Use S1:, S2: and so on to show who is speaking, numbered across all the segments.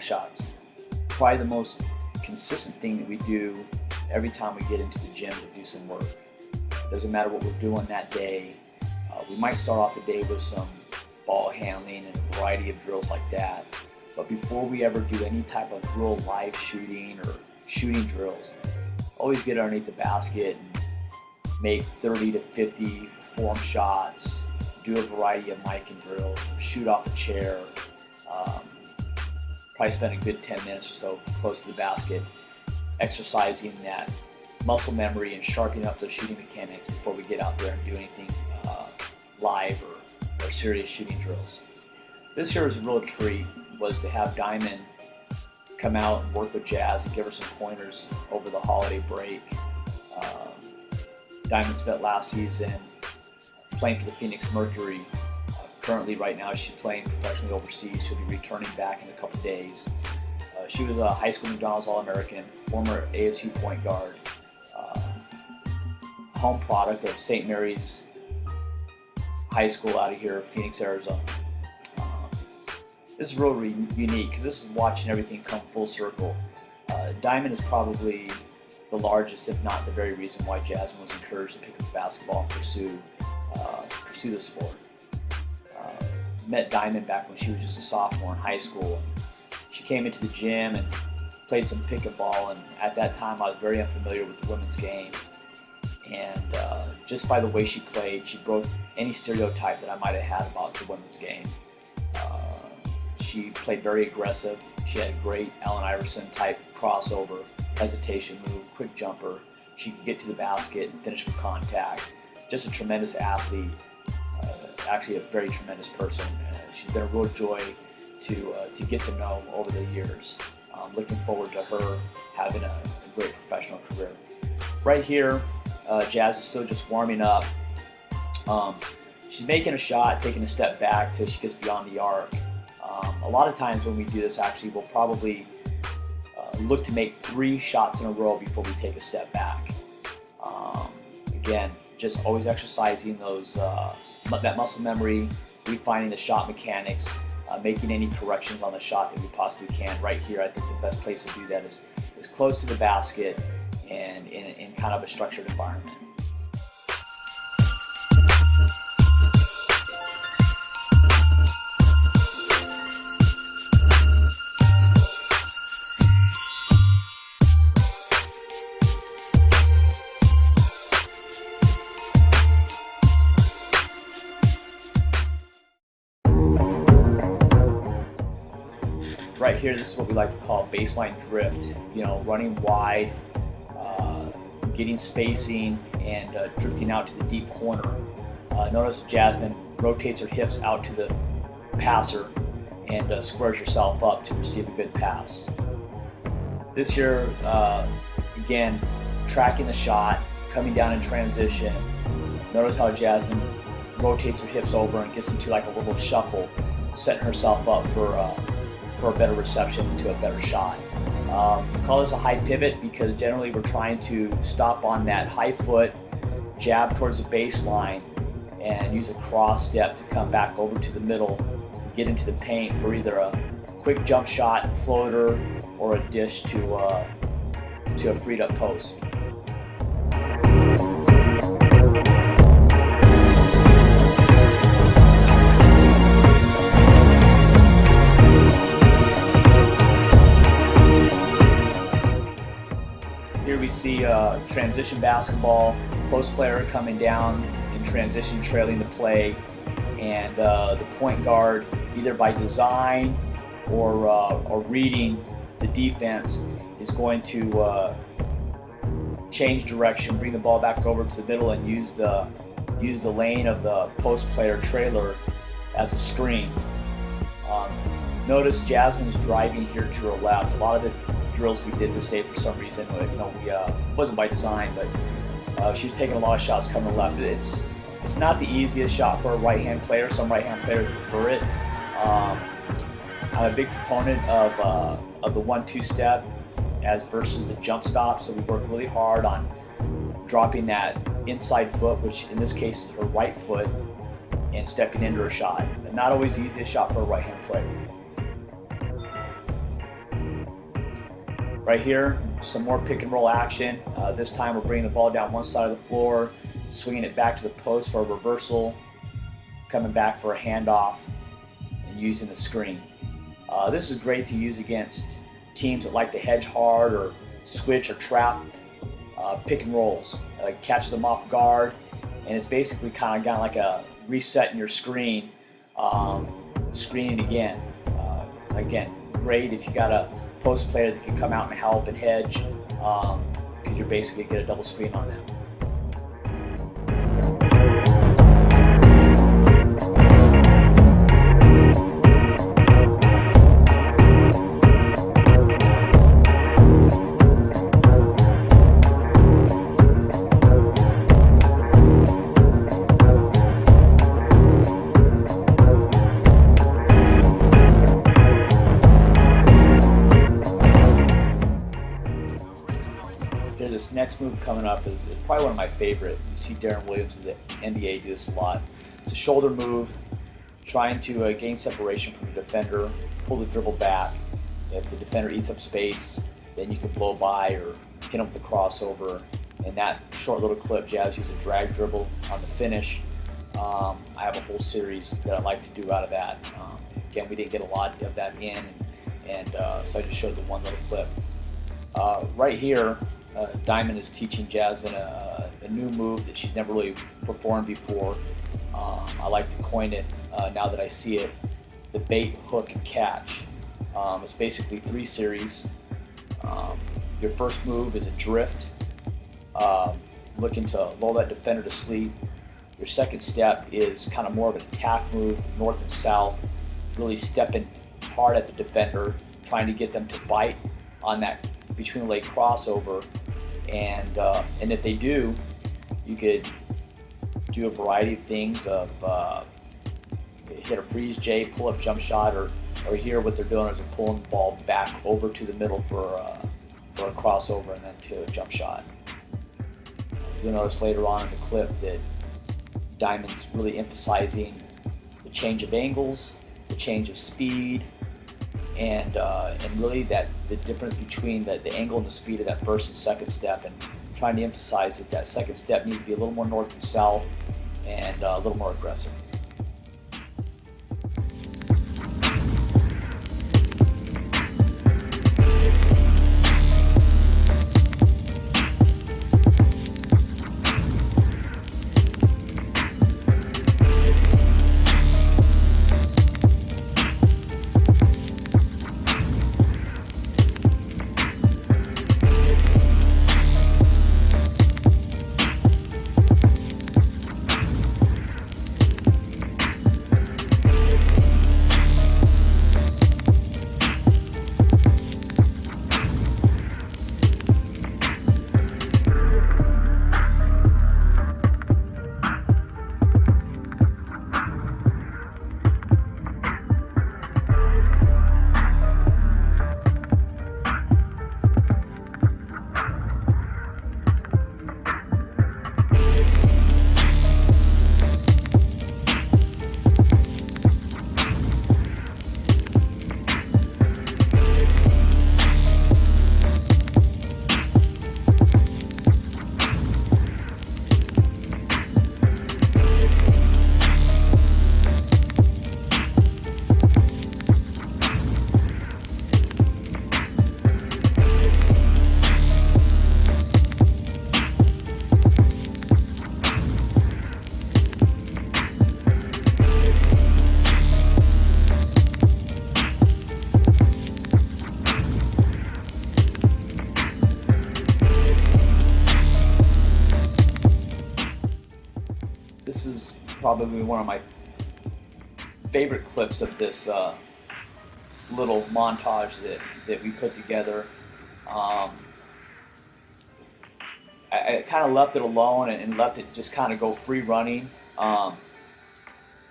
S1: shots. Probably the most consistent thing that we do every time we get into the gym to do some work. Doesn't matter what we're doing that day. We might start off the day with some ball handling and a variety of drills like that. But before we ever do any type of real live shooting or shooting drills, always get underneath the basket and make 30 to 50 form shots, do a variety of mic and drills, shoot off a chair, probably spend a good 10 minutes or so close to the basket, exercising that muscle memory and sharpening up those shooting mechanics before we get out there and do anything live or serious shooting drills. This year was a real treat, was to have Dym come out and work with Jaz and give her some pointers over the holiday break. Dym spent last season playing for the Phoenix Mercury. Currently, right now, she's playing professionally overseas. She'll be returning back in a couple days. She was a high school McDonald's All-American, former ASU point guard, home product of St. Mary's High School out of here, Phoenix, Arizona. This is really unique because this is watching everything come full circle. Dym is probably the largest, if not the very reason why Jasmine was encouraged to pick up basketball and pursue the sport. Met Dym back when she was just a sophomore in high school. She came into the gym and played some pickleball, and at that time I was very unfamiliar with the women's game. And just by the way she played, she broke any stereotype that I might have had about the women's game. She played very aggressive. She had a great Allen Iverson type crossover, hesitation move, quick jumper. She could get to the basket and finish with contact. Just a tremendous athlete, actually a very tremendous person. She's been a real joy to get to know over the years. Looking forward to her having a great professional career. Right here, Jaz is still just warming up. She's making a shot, taking a step back till she gets beyond the arc. A lot of times when we do this, actually, we'll probably look to make 3 shots in a row before we take a step back. Again, just always exercising those that muscle memory, refining the shot mechanics, making any corrections on the shot that we possibly can. Right here, I think the best place to do that is close to the basket and in kind of a structured environment. Right here, this is what we like to call baseline drift. You know, running wide, getting spacing, and drifting out to the deep corner. Notice Jasmine rotates her hips out to the passer and squares herself up to receive a good pass. This here, again, tracking the shot, coming down in transition. Notice how Jasmine rotates her hips over and gets into like a little shuffle, setting herself up for a better reception into a better shot. We call this a high pivot because generally we're trying to stop on that high foot, jab towards the baseline, and use a cross step to come back over to the middle, get into the paint for either a quick jump shot, floater, or a dish to a freed up post. Here we see transition basketball, post player coming down in transition, trailing the play, and the point guard, either by design or reading the defense, is going to change direction, bring the ball back over to the middle, and use the lane of the post player trailer as a screen. Notice Jasmine's driving here to her left. A lot of the drills we did this day, for some reason, wasn't by design, but she was taking a lot of shots coming left. It's not the easiest shot for a right-hand player. Some right-hand players prefer it. I'm a big proponent of the 1-2 step as versus the jump stop. So we work really hard on dropping that inside foot, which in this case is her right foot, and stepping into her shot. But not always the easiest shot for a right-hand player. Right here, some more pick and roll action. This time we're bringing the ball down one side of the floor, swinging it back to the post for a reversal, coming back for a handoff, and using the screen. This is great to use against teams that like to hedge hard or switch or trap pick and rolls. Catches them off guard, and it's basically kind of like a reset in your screen, screening again. Again, great if you got a post player that can come out and help and hedge, because you're basically get a double screen on them. This next move coming up is probably one of my favorite. You see Darren Williams in the NBA do this a lot. It's a shoulder move, trying to gain separation from the defender, pull the dribble back. If the defender eats up space, then you can blow by or hit him with the crossover. In that short little clip, Jaz used a drag dribble on the finish. I have a whole series that I like to do out of that. Again, we didn't get a lot of that in, and so I just showed the one little clip. Right here, Dym is teaching Jasmine a new move that she's never really performed before. I like to coin it, now that I see it, the bait, hook, and catch. It's basically 3 series. Your first move is a drift, looking to lull that defender to sleep. Your second step is kind of more of an attack move, north and south, really stepping hard at the defender, trying to get them to bite on that between leg crossover, and if they do, you could do a variety of things of hit a freeze J, pull up jump shot, or here what they're doing is they're pulling the ball back over to the middle for a crossover and then to a jump shot. You'll notice later on in the clip that Dym's really emphasizing the change of angles, the change of speed, and really that the difference between the angle and the speed of that first and second step, and trying to emphasize that second step needs to be a little more north and south and a little more aggressive. This is probably one of my favorite clips of this little montage that we put together. I kind of left it alone and left it just kind of go free running,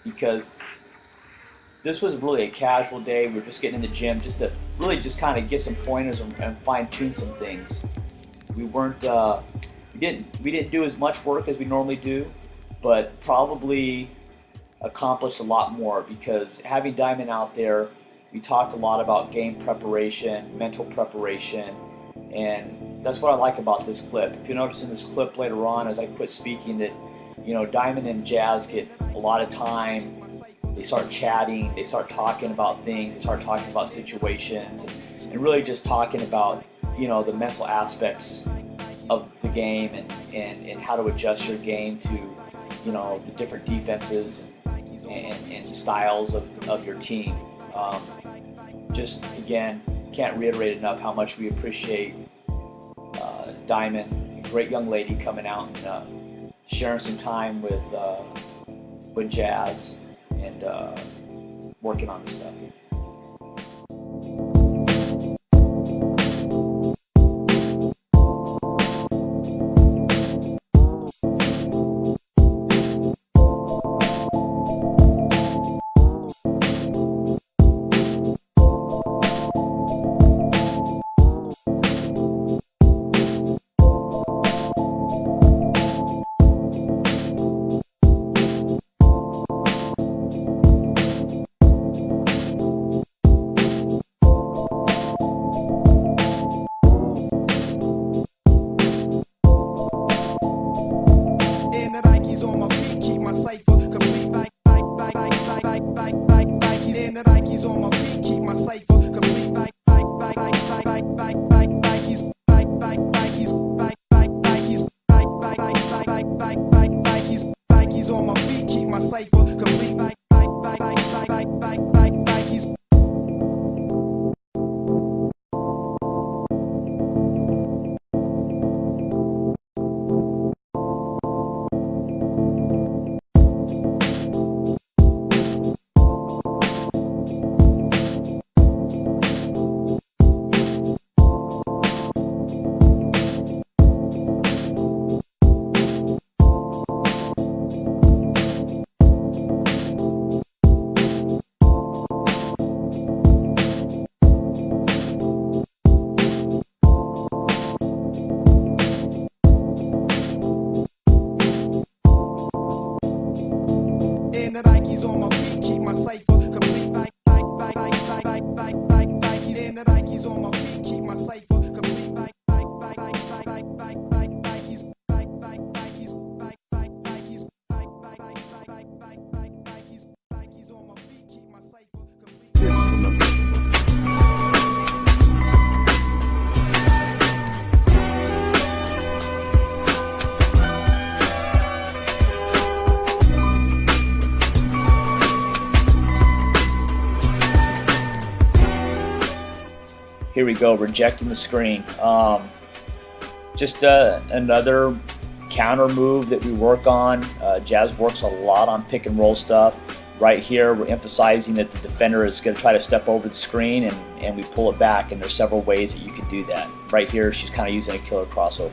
S1: because this was really a casual day. We were just getting in the gym just to really just kind of get some pointers and fine tune some things. We weren't we didn't do as much work as we normally do, but probably accomplished a lot more, because having Dym out there, we talked a lot about game preparation, mental preparation, And that's what I like about this clip. If you notice in this clip later on, as I quit speaking, that Dym and Jaz get a lot of time. They start chatting, they start talking about things, they start talking about situations, and really just talking about the mental aspects of the game and how to adjust your game to the different defenses and styles of your team. Just again, can't reiterate enough how much we appreciate Dym, a great young lady, coming out and sharing some time with Jaz and working on this stuff. Here we go, rejecting the screen. Just another counter move that we work on. Jaz works a lot on pick and roll stuff. Right here, we're emphasizing that the defender is going to try to step over the screen, and we pull it back, and there's several ways that you can do that. Right here, she's kind of using a killer crossover.